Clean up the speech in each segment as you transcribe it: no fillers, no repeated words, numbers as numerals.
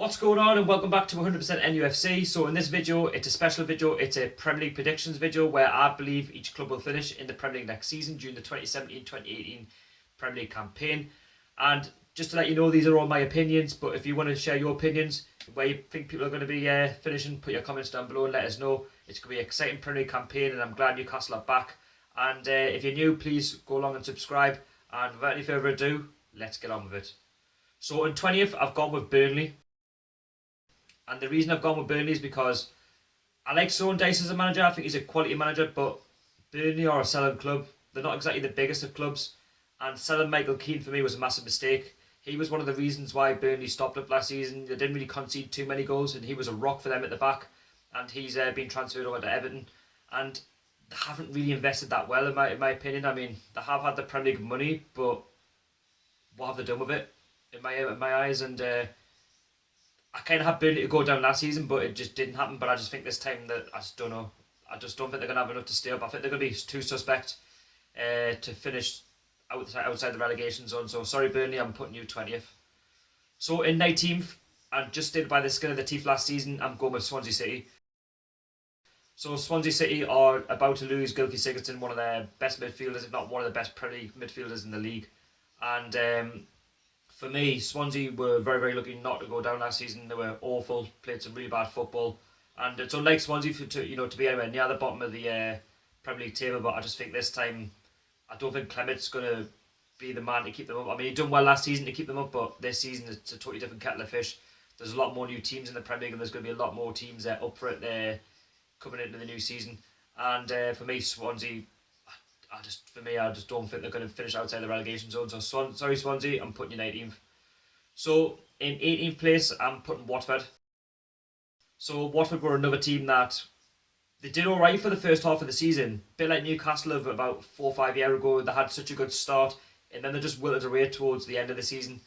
What's going on, and welcome back to 100% NUFC. So in this video, it's a special video. It's a Premier League predictions video where I believe each club will finish in the Premier League next season during the 2017-2018 Premier League campaign. And just to let you know, these are all my opinions, but if you want to share your opinions, where you think people are going to be finishing, put your comments down below and let us know. It's going to be an exciting Premier League campaign, and I'm glad Newcastle are back. And if you're new, please go along and subscribe. And without any further ado, let's get on with it. So in 20th, I've gone with Burnley. And the reason I've gone with Burnley is because I like Sean Dyche as a manager. I think he's a quality manager, but Burnley are a selling club. They're not exactly the biggest of clubs. And selling Michael Keane for me was a massive mistake. He was one of the reasons why Burnley stopped up last season. They didn't really concede too many goals, and he was a rock for them at the back. And he's been transferred over to Everton. And they haven't really invested that well, in my opinion. I mean, they have had the Premier League money, but what have they done with it, in my eyes? And I kind of had Burnley to go down last season, but it just didn't happen. But I just think this time that I just don't know. I just don't think they're going to have enough to stay up. I think they're going to be too suspect to finish outside the relegation zone. So sorry, Burnley, I'm putting you 20th. So in 19th, and just stayed by the skin of the teeth last season, I'm going with Swansea City. So Swansea City are about to lose Gylfi Sigurdsson, one of their best midfielders, if not one of the best Premier League midfielders in the league. And for me, Swansea were very, very lucky not to go down last season. They were awful, played some really bad football, and it's unlike Swansea to be anywhere near the bottom of the Premier League table. But I just think this time, I don't think Clement's going to be the man to keep them up. I mean, he done well last season to keep them up, but this season it's a totally different kettle of fish. There's a lot more new teams in the Premier League, and there's going to be a lot more teams up for it coming into the new season. And for me, Swansea, I just don't think they're going to finish outside the relegation zone. So sorry, Swansea, I'm putting you 19th. So in 18th place, I'm putting Watford. So Watford were another team that they did all right for the first half of the season. A bit like Newcastle of about 4 or 5 years ago. They had such a good start, and then they just wilted away towards the end of the season,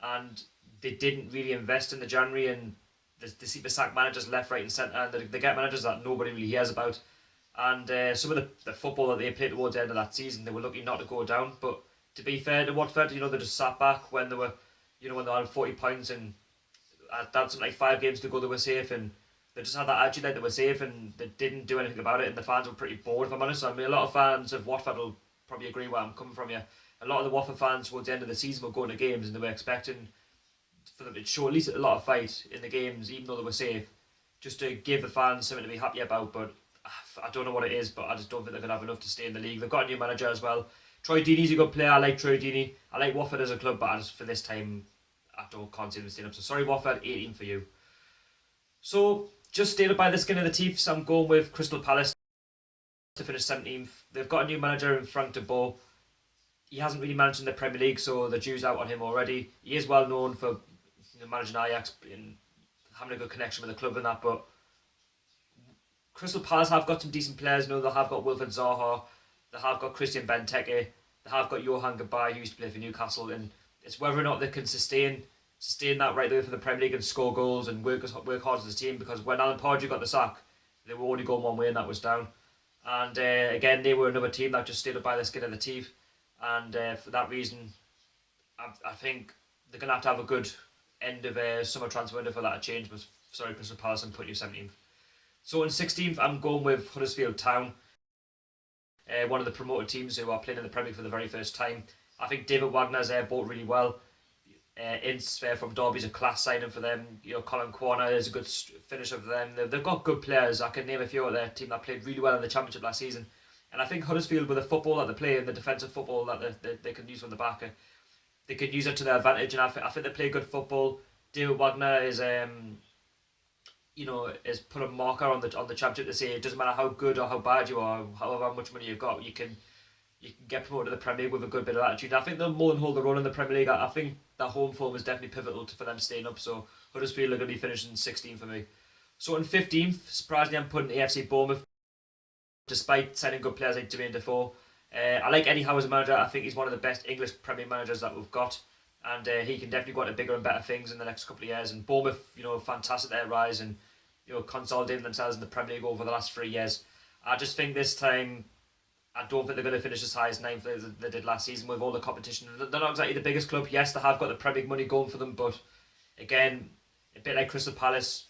and they didn't really invest in the January, and they seem to sack managers left, right and centre, and they get managers that nobody really hears about. And some of the football that they played towards the end of that season, they were lucky not to go down. But to be fair to Watford, they just sat back when they were, when they had 40 points and had something like 5 games to go, they were safe, and they just had that attitude like they were safe, and they didn't do anything about it. And the fans were pretty bored, if I'm honest. I mean, a lot of fans of Watford will probably agree where I'm coming from here. A lot of the Watford fans towards the end of the season were going to games, and they were expecting for them to show at least a lot of fight in the games, even though they were safe, just to give the fans something to be happy about. But I don't know what it is, but I just don't think they're going to have enough to stay in the league. They've got a new manager as well. Troy Deeney's a good player. I like Troy Deeney. I like Watford as a club, but for this time, can't see them staying up. So sorry, Watford, 18 for you. So just stayed up by the skin of the teeth, so I'm going with Crystal Palace to finish 17th. They've got a new manager in Frank de Boer. He hasn't really managed in the Premier League, so the jury's out on him already. He is well known for managing Ajax and having a good connection with the club and that, but Crystal Palace have got some decent players. They have got Wilfred Zaha, they have got Christian Benteke, they have got Johan Gabay, who used to play for Newcastle, and it's whether or not they can sustain that right there for the Premier League and score goals and work hard as a team. Because when Alan Pardew got the sack, they were only going one way, and that was down. And again, they were another team that just stayed up by the skin of the teeth, and for that reason, I think they're going to have a good end of summer transfer window for that to change. But sorry, Crystal Palace, I'm putting you 17th. So in 16th, I'm going with Huddersfield Town, one of the promoted teams who are playing in the Premier League for the very first time. I think David Wagner's bought really well. Ince from Derby's a class signing for them. Colin Corner is a good finisher for them. They've got good players. I can name a few of their team that played really well in the Championship last season. And I think Huddersfield, with the football that they play and the defensive football that they can use from the back, they could use it to their advantage. And I think they play good football. David Wagner is is put a marker on the Championship to say it doesn't matter how good or how bad you are, however much money you've got, you can get promoted to the Premier League with a good bit of attitude. I think they'll more than hold their own in the Premier League. I think that home form is definitely pivotal for them staying up. So Huddersfield are going to be finishing 16 for me. So in 15th, surprisingly, I'm putting AFC Bournemouth, despite signing good players like Jermaine Defoe. I like Eddie Howe as a manager. I think he's one of the best English Premier managers that we've got, and he can definitely go on to bigger and better things in the next couple of years. And Bournemouth, fantastic their rise and consolidating themselves in the Premier League over the last 3 years. I just think this time, I don't think they're going to finish as high as 9th as they did last season with all the competition. They're not exactly the biggest club. Yes, they have got the Premier League money going for them, but again, A bit like Crystal Palace,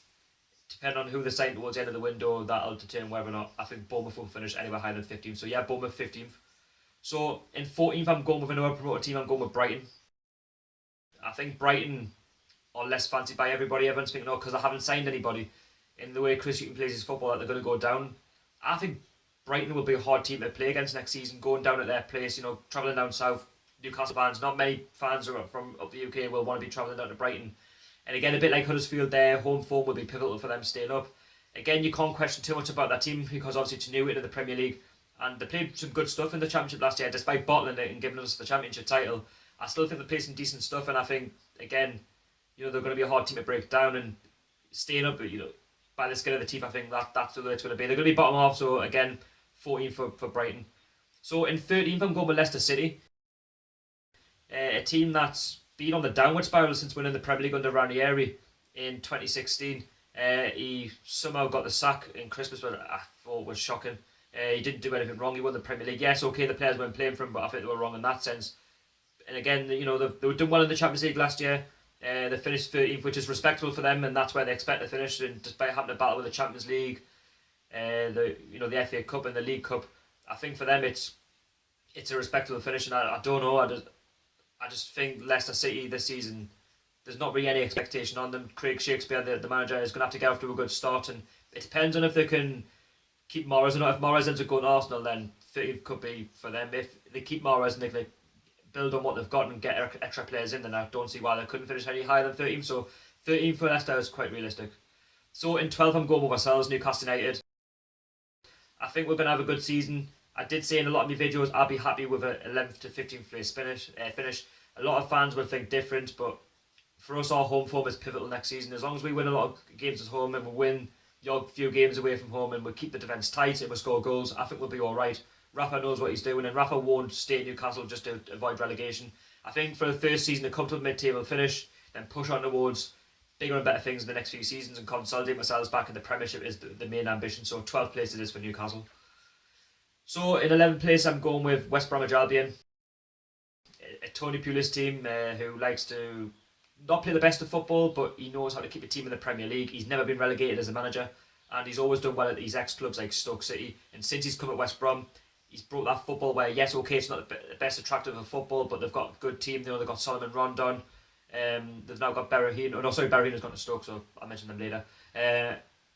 depending on who they sign towards the end of the window, that'll determine whether or not I think Bournemouth will finish anywhere higher than 15th. So yeah, Bournemouth 15th. So in 14th, I'm going with another promoted team. I'm going with Brighton. I think Brighton are less fancied by everybody. Everyone's thinking, because I haven't signed anybody. In the way Chris Hughton plays his football, that they're going to go down. I think Brighton will be a hard team to play against next season, going down at their place, travelling down south. Newcastle fans, not many fans from up the UK will want to be travelling down to Brighton. And again, a bit like Huddersfield, their home form will be pivotal for them staying up. Again, you can't question too much about that team because obviously it's new into the Premier League and they played some good stuff in the Championship last year, despite bottling it and giving us the Championship title. I still think they played some decent stuff, and I think, again, they're going to be a hard team to break down and staying up, by the skin of the teeth. I think that's the way it's going to be. They're going to be bottom half, so again, 14 for Brighton. So in 13th, I'm going with Leicester City. A team that's been on the downward spiral since winning the Premier League under Ranieri in 2016. He somehow got the sack in Christmas, but I thought was shocking. He didn't do anything wrong. He won the Premier League. Yes, okay, the players weren't playing for him, but I think they were wrong in that sense. And again, they were doing well in the Champions League last year. They finished 13th, which is respectable for them, and that's where they expect to finish. And despite having to battle with the Champions League, the FA Cup and the League Cup, I think for them it's a respectable finish. And I don't know. I just think Leicester City this season, there's not really any expectation on them. Craig Shakespeare, the manager, is going to have to get off to a good start, and it depends on if they can keep Mahrez or not. If Mahrez ends up going to Arsenal, then 30th could be for them. If they keep Mahrez and they build on what they've got and get extra players in, then I don't see why they couldn't finish any higher than 13th. So 13th for Leicester is quite realistic. So in 12th, I'm going with ourselves, Newcastle United. I think we're going to have a good season. I did say in a lot of my videos I'd be happy with an 11th to 15th place finish. A lot of fans will think different, but for us, our home form is pivotal next season. As long as we win a lot of games at home and we win the odd few games away from home and we keep the defence tight and we score goals, I think we'll be alright. Rafa knows what he's doing, and Rafa won't stay at Newcastle just to avoid relegation. I think for the first season, to come to a mid-table finish, then push on towards bigger and better things in the next few seasons and consolidate ourselves back in the Premiership is the main ambition. So 12th place it is for Newcastle. So in 11th place, I'm going with West Bromwich Albion, a Tony Pulis team who likes to not play the best of football, but he knows how to keep a team in the Premier League. He's never been relegated as a manager, and he's always done well at his ex-clubs like Stoke City. And since he's come at West Brom, he's brought that football where, yes, okay, it's not the best attractive of football, but they've got a good team. They've got Solomon Rondon. They've now got Berahino. No, sorry, Berahino's gone to Stoke, so I'll mention them later.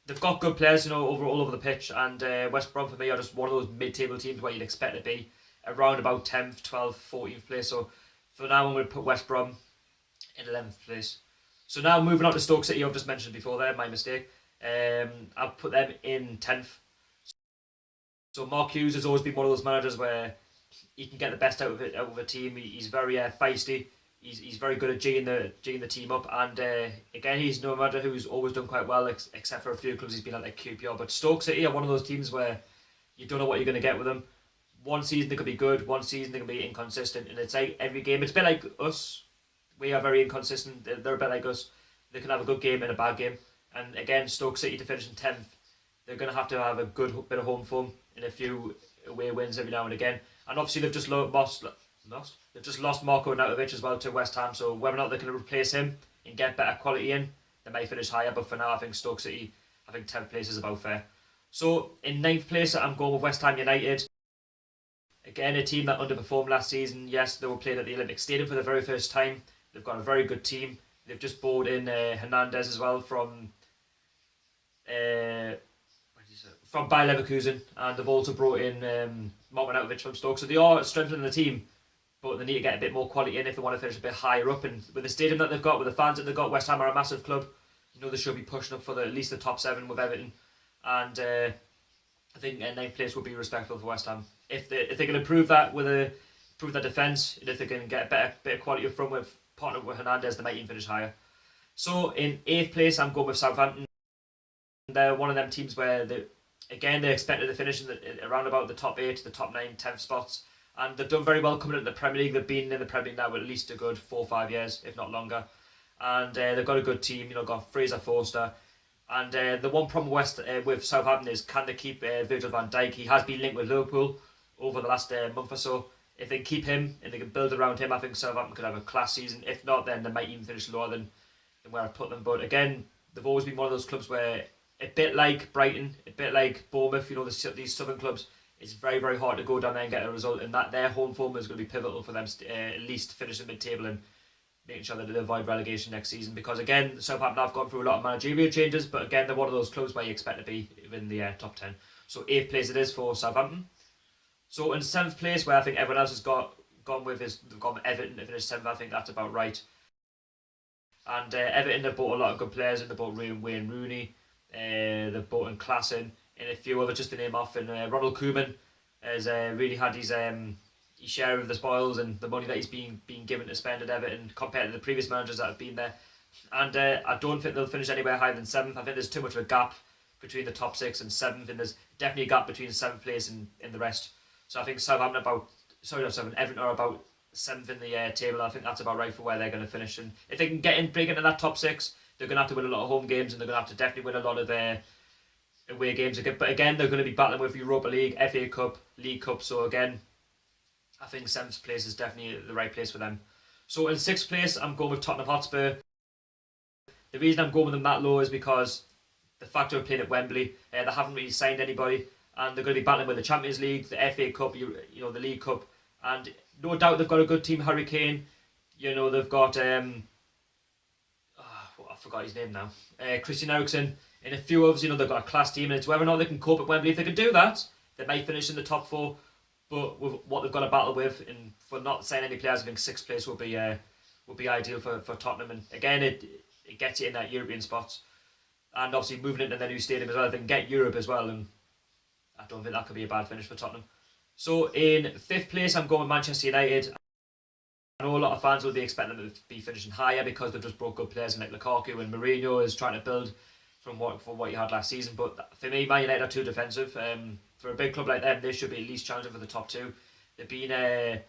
They've got good players, all over the pitch, and West Brom for me are just one of those mid-table teams where you'd expect to be around about 10th, 12th, 14th place. So for now, I'm going to put West Brom in 11th place. So now moving on to Stoke City, I've just mentioned before there, my mistake. I'll put them in 10th. So Mark Hughes has always been one of those managers where he can get the best out of a team. He's very feisty. He's very good at geeing the team up, and again, he's no manager who's always done quite well, except for a few clubs he's been at, like QPR. But Stoke City are one of those teams where you don't know what you're going to get with them. One season they could be good, one season they can be inconsistent, and it's like every game. It's a bit like us. We are very inconsistent. They're a bit like us. They can have a good game and a bad game. And again, Stoke City to finish in 10th, they're going to have a good bit of home form and a few away wins every now and again. And obviously they've just lost Marko Nautovic as well to West Ham. So whether or not they can replace him and get better quality in, they may finish higher. But for now, I think Stoke City, 10th place is about fair. So in 9th place, I'm going with West Ham United. Again, a team that underperformed last season. Yes, they were playing at the Olympic Stadium for the very first time. They've got a very good team. They've just brought in Hernandez as well from Bayer Leverkusen, and they've also brought in Marko Nautovic from Stoke. So they are strengthening the team, but they need to get a bit more quality in if they want to finish a bit higher up. And with the stadium that they've got, with the fans that they've got, West Ham are a massive club. They should be pushing up for at least the top 7 with Everton. And I think 9th place would be respectful for West Ham. If they can improve that improve their defence, and if they can get a better bit of quality up front with partner with Hernandez, they might even finish higher. So in 8th place, I'm going with Southampton. They're one of them teams where they're expected to finish around about the top 8, the top 9, 10th spots. And they've done very well coming into the Premier League. They've been in the Premier League now at least a good 4 or 5 years, if not longer. And they've got a good team. Got Fraser Forster. And the one problem with Southampton is, can they keep Virgil van Dijk? He has been linked with Liverpool over the last month or so. If they keep him and they can build around him, I think Southampton could have a class season. If not, then they might even finish lower than than where I put them. But again, they've always been one of those clubs where, a bit like Brighton, a bit like Bournemouth, these southern clubs, it's very, very hard to go down there and get a result, and that their home form is going to be pivotal for them at least finishing mid-table and making sure that they avoid relegation next season. Because again, Southampton have gone through a lot of managerial changes, but again, they're one of those clubs where you expect to be in the top 10. So 8th place it is for Southampton. So in 7th place, where I think everyone else has gone with, is they've gone Everton to finish 7th. I think that's about right. And Everton, they've bought a lot of good players, and they bought Wayne Rooney, they've bought in Klassen, and a few others just to name off. And Ronald Koeman has really had his share of the spoils and the money that he's been given to spend at Everton compared to the previous managers that have been there. And I don't think they'll finish anywhere higher than 7th. I think there's too much of a gap between the top 6 and 7th, and there's definitely a gap between 7th place and the rest. So I think Everton are about 7th in the table. I think that's about right for where they're going to finish. And if they can break into that top 6, they're going to have to win a lot of home games, and they're going to have to definitely win a lot of away games. But again, they're going to be battling with Europa League, FA Cup, League Cup. So again, I think 7th place is definitely the right place for them. So in 6th place, I'm going with Tottenham Hotspur. The reason I'm going with them that low is because the factor of playing at Wembley, they haven't really signed anybody, and they're going to be battling with the Champions League, the FA Cup, the League Cup, and no doubt they've got a good team. Harry Kane, they've got I forgot his name now, Christian Eriksen, and a few others. They've got a class team, and it's whether or not they can cope at Wembley. If they can do that, they might finish in the top 4. But with what they've got to battle with, and for not signing any players, I think 6th place would be ideal for Tottenham. And again, it gets you in that European spots, and obviously moving into their new stadium as well, they can get Europe as well, and I don't think that could be a bad finish for Tottenham. So in 5th place, I'm going with Manchester United. I know a lot of fans will be expecting them to be finishing higher because they've just brought good players in like Lukaku, and Mourinho is trying to build from what you had last season. But for me, Man United are too defensive. For a big club like them, they should be at least challenging for the top 2. They've been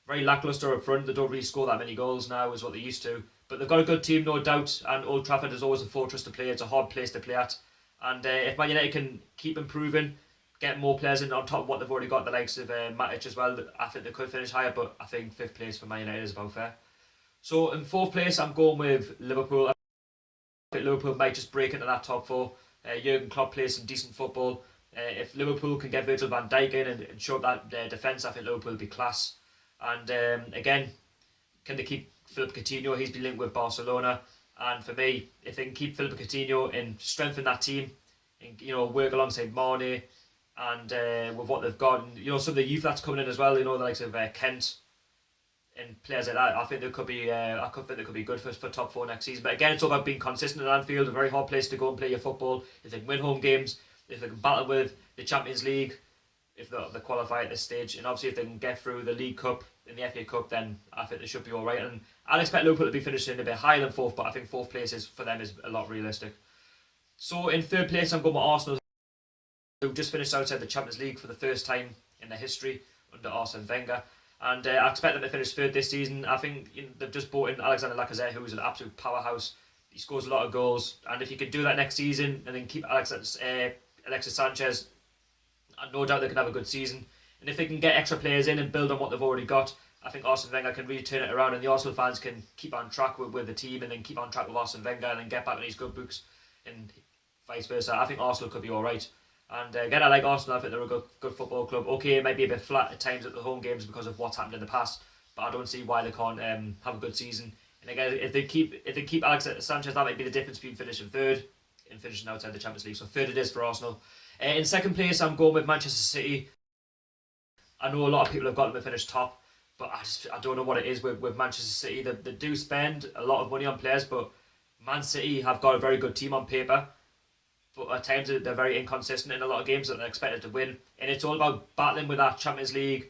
very lacklustre up front. They don't really score that many goals now as what they used to. But they've got a good team, no doubt. And Old Trafford is always a fortress to play. It's a hard place to play at. And if Man United can keep improving, get more players in on top of what they've already got, the likes of Matic as well, I think they could finish higher. But I think 5th place for Man United is about fair. So in 4th place, I'm going with Liverpool. I think Liverpool might just break into that top 4. Jurgen Klopp plays some decent football. If Liverpool can get Virgil van Dijk in and show up that defence, I think Liverpool will be class. And again, can they keep Philippe Coutinho? He's been linked with Barcelona. And for me, if they can keep Philippe Coutinho and strengthen that team, and work alongside Mane, and with what they've got, and some of the youth that's coming in as well, the likes of Kent and players like that, I think they could be. I could think they could be good for top 4 next season. But again, it's all about being consistent at Anfield. A very hard place to go and play your football. If they can win home games, if they can battle with the Champions League, if they qualify at this stage, and obviously if they can get through the League Cup and the FA Cup, then I think they should be all right. And I'd expect Liverpool to be finishing a bit higher than 4th, but I think 4th place for them is a lot realistic. So in 3rd place, I'm going with Arsenal, who just finished outside the Champions League for the first time in their history under Arsene Wenger. And I expect them to finish 3rd this season. I think they've just bought in Alexander Lacazette, who is an absolute powerhouse. He scores a lot of goals, and if you could do that next season and then keep Alexis Sanchez, no doubt they can have a good season. And if they can get extra players in and build on what they've already got, I think Arsene Wenger can really turn it around, and the Arsenal fans can keep on track with the team, and then keep on track with Arsene Wenger, and then get back on his good books, and vice versa. I think Arsenal could be alright. And again, I like Arsenal. I think they're a good football club. Okay, it might be a bit flat at times at the home games because of what's happened in the past, but I don't see why they can't have a good season. And again, if they keep Alex Sanchez, that might be the difference between finishing 3rd and finishing outside the Champions League. So 3rd it is for Arsenal. In 2nd place, I'm going with Manchester City. I know a lot of people have got them to finish top, but I don't know what it is with Manchester City. They do spend a lot of money on players, but Man City have got a very good team on paper. But at times they're very inconsistent in a lot of games that they're expected to win. And it's all about battling with that Champions League,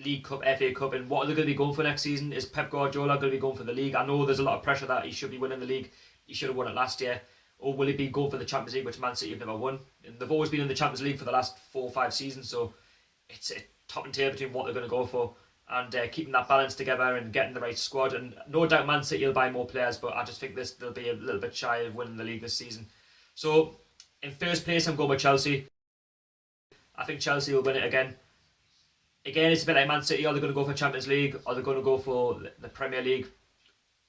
League Cup, FA Cup, and what are they going to be going for next season? Is Pep Guardiola going to be going for the league? I know there's a lot of pressure that he should be winning the league. He should have won it last year. Or will he be going for the Champions League, which Man City have never won? And they've always been in the Champions League for the last 4 or 5 seasons, so it's a top and tail between what they're going to go for, and keeping that balance together and getting the right squad. And no doubt Man City will buy more players, but I just think they'll be a little bit shy of winning the league this season. So in 1st place, I'm going with Chelsea. I think Chelsea will win it again. Again, it's a bit like Man City. Are they going to go for Champions League? Are they going to go for the Premier League?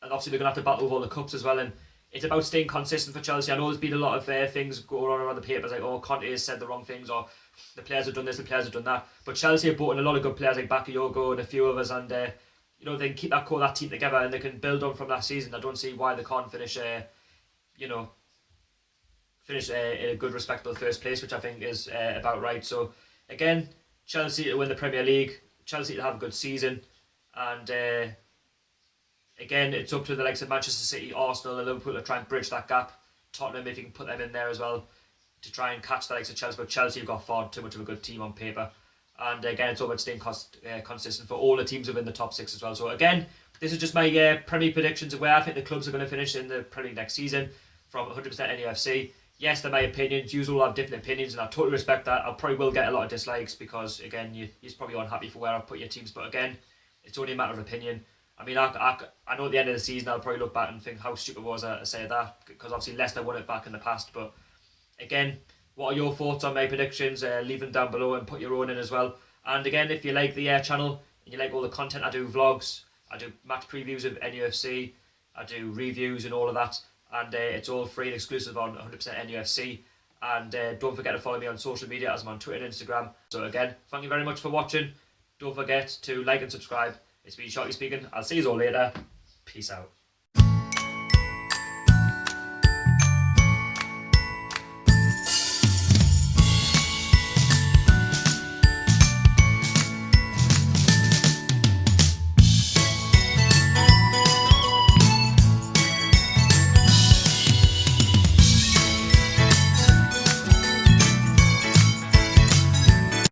And obviously they're going to have to battle with all the cups as well. And it's about staying consistent for Chelsea. I know there's been a lot of things going on around the papers like, oh, Conte has said the wrong things, or the players have done this, the players have done that. But Chelsea have brought in a lot of good players like Bakayoko and a few others, and you know, they can keep that team together and they can build on from that season. I don't see why they can't finish you know, finish in a good, respectable first place, which I think is about right. So again, Chelsea to win the Premier League, Chelsea to have a good season, and again, it's up to the likes of Manchester City, Arsenal and Liverpool to try and bridge that gap. Tottenham, if you can put them in there as well, to try and catch the likes of Chelsea. But Chelsea have got far too much of a good team on paper. And again, it's all about staying consistent for all the teams within the top 6 as well. So again, this is just my Premier League predictions of where I think the clubs are going to finish in the Premier League next season from 100% NUFC. Yes, they're my opinions. You all have different opinions, and I totally respect that. I probably will get a lot of dislikes because, again, you're probably unhappy for where I put your teams. But again, it's only a matter of opinion. I mean, I know at the end of the season I'll probably look back and think how stupid was I to say that, because obviously Leicester won it back in the past. But again, what are your thoughts on my predictions? Leave them down below and put your own in as well. And again, if you like the channel and you like all the content, I do vlogs, I do match previews of NUFC, I do reviews and all of that. And it's all free and exclusive on 100% NUFC. And don't forget to follow me on social media, as I'm on Twitter and Instagram. So again, thank you very much for watching. Don't forget to like and subscribe. It's been Sharky speaking. I'll see you all later. Peace out.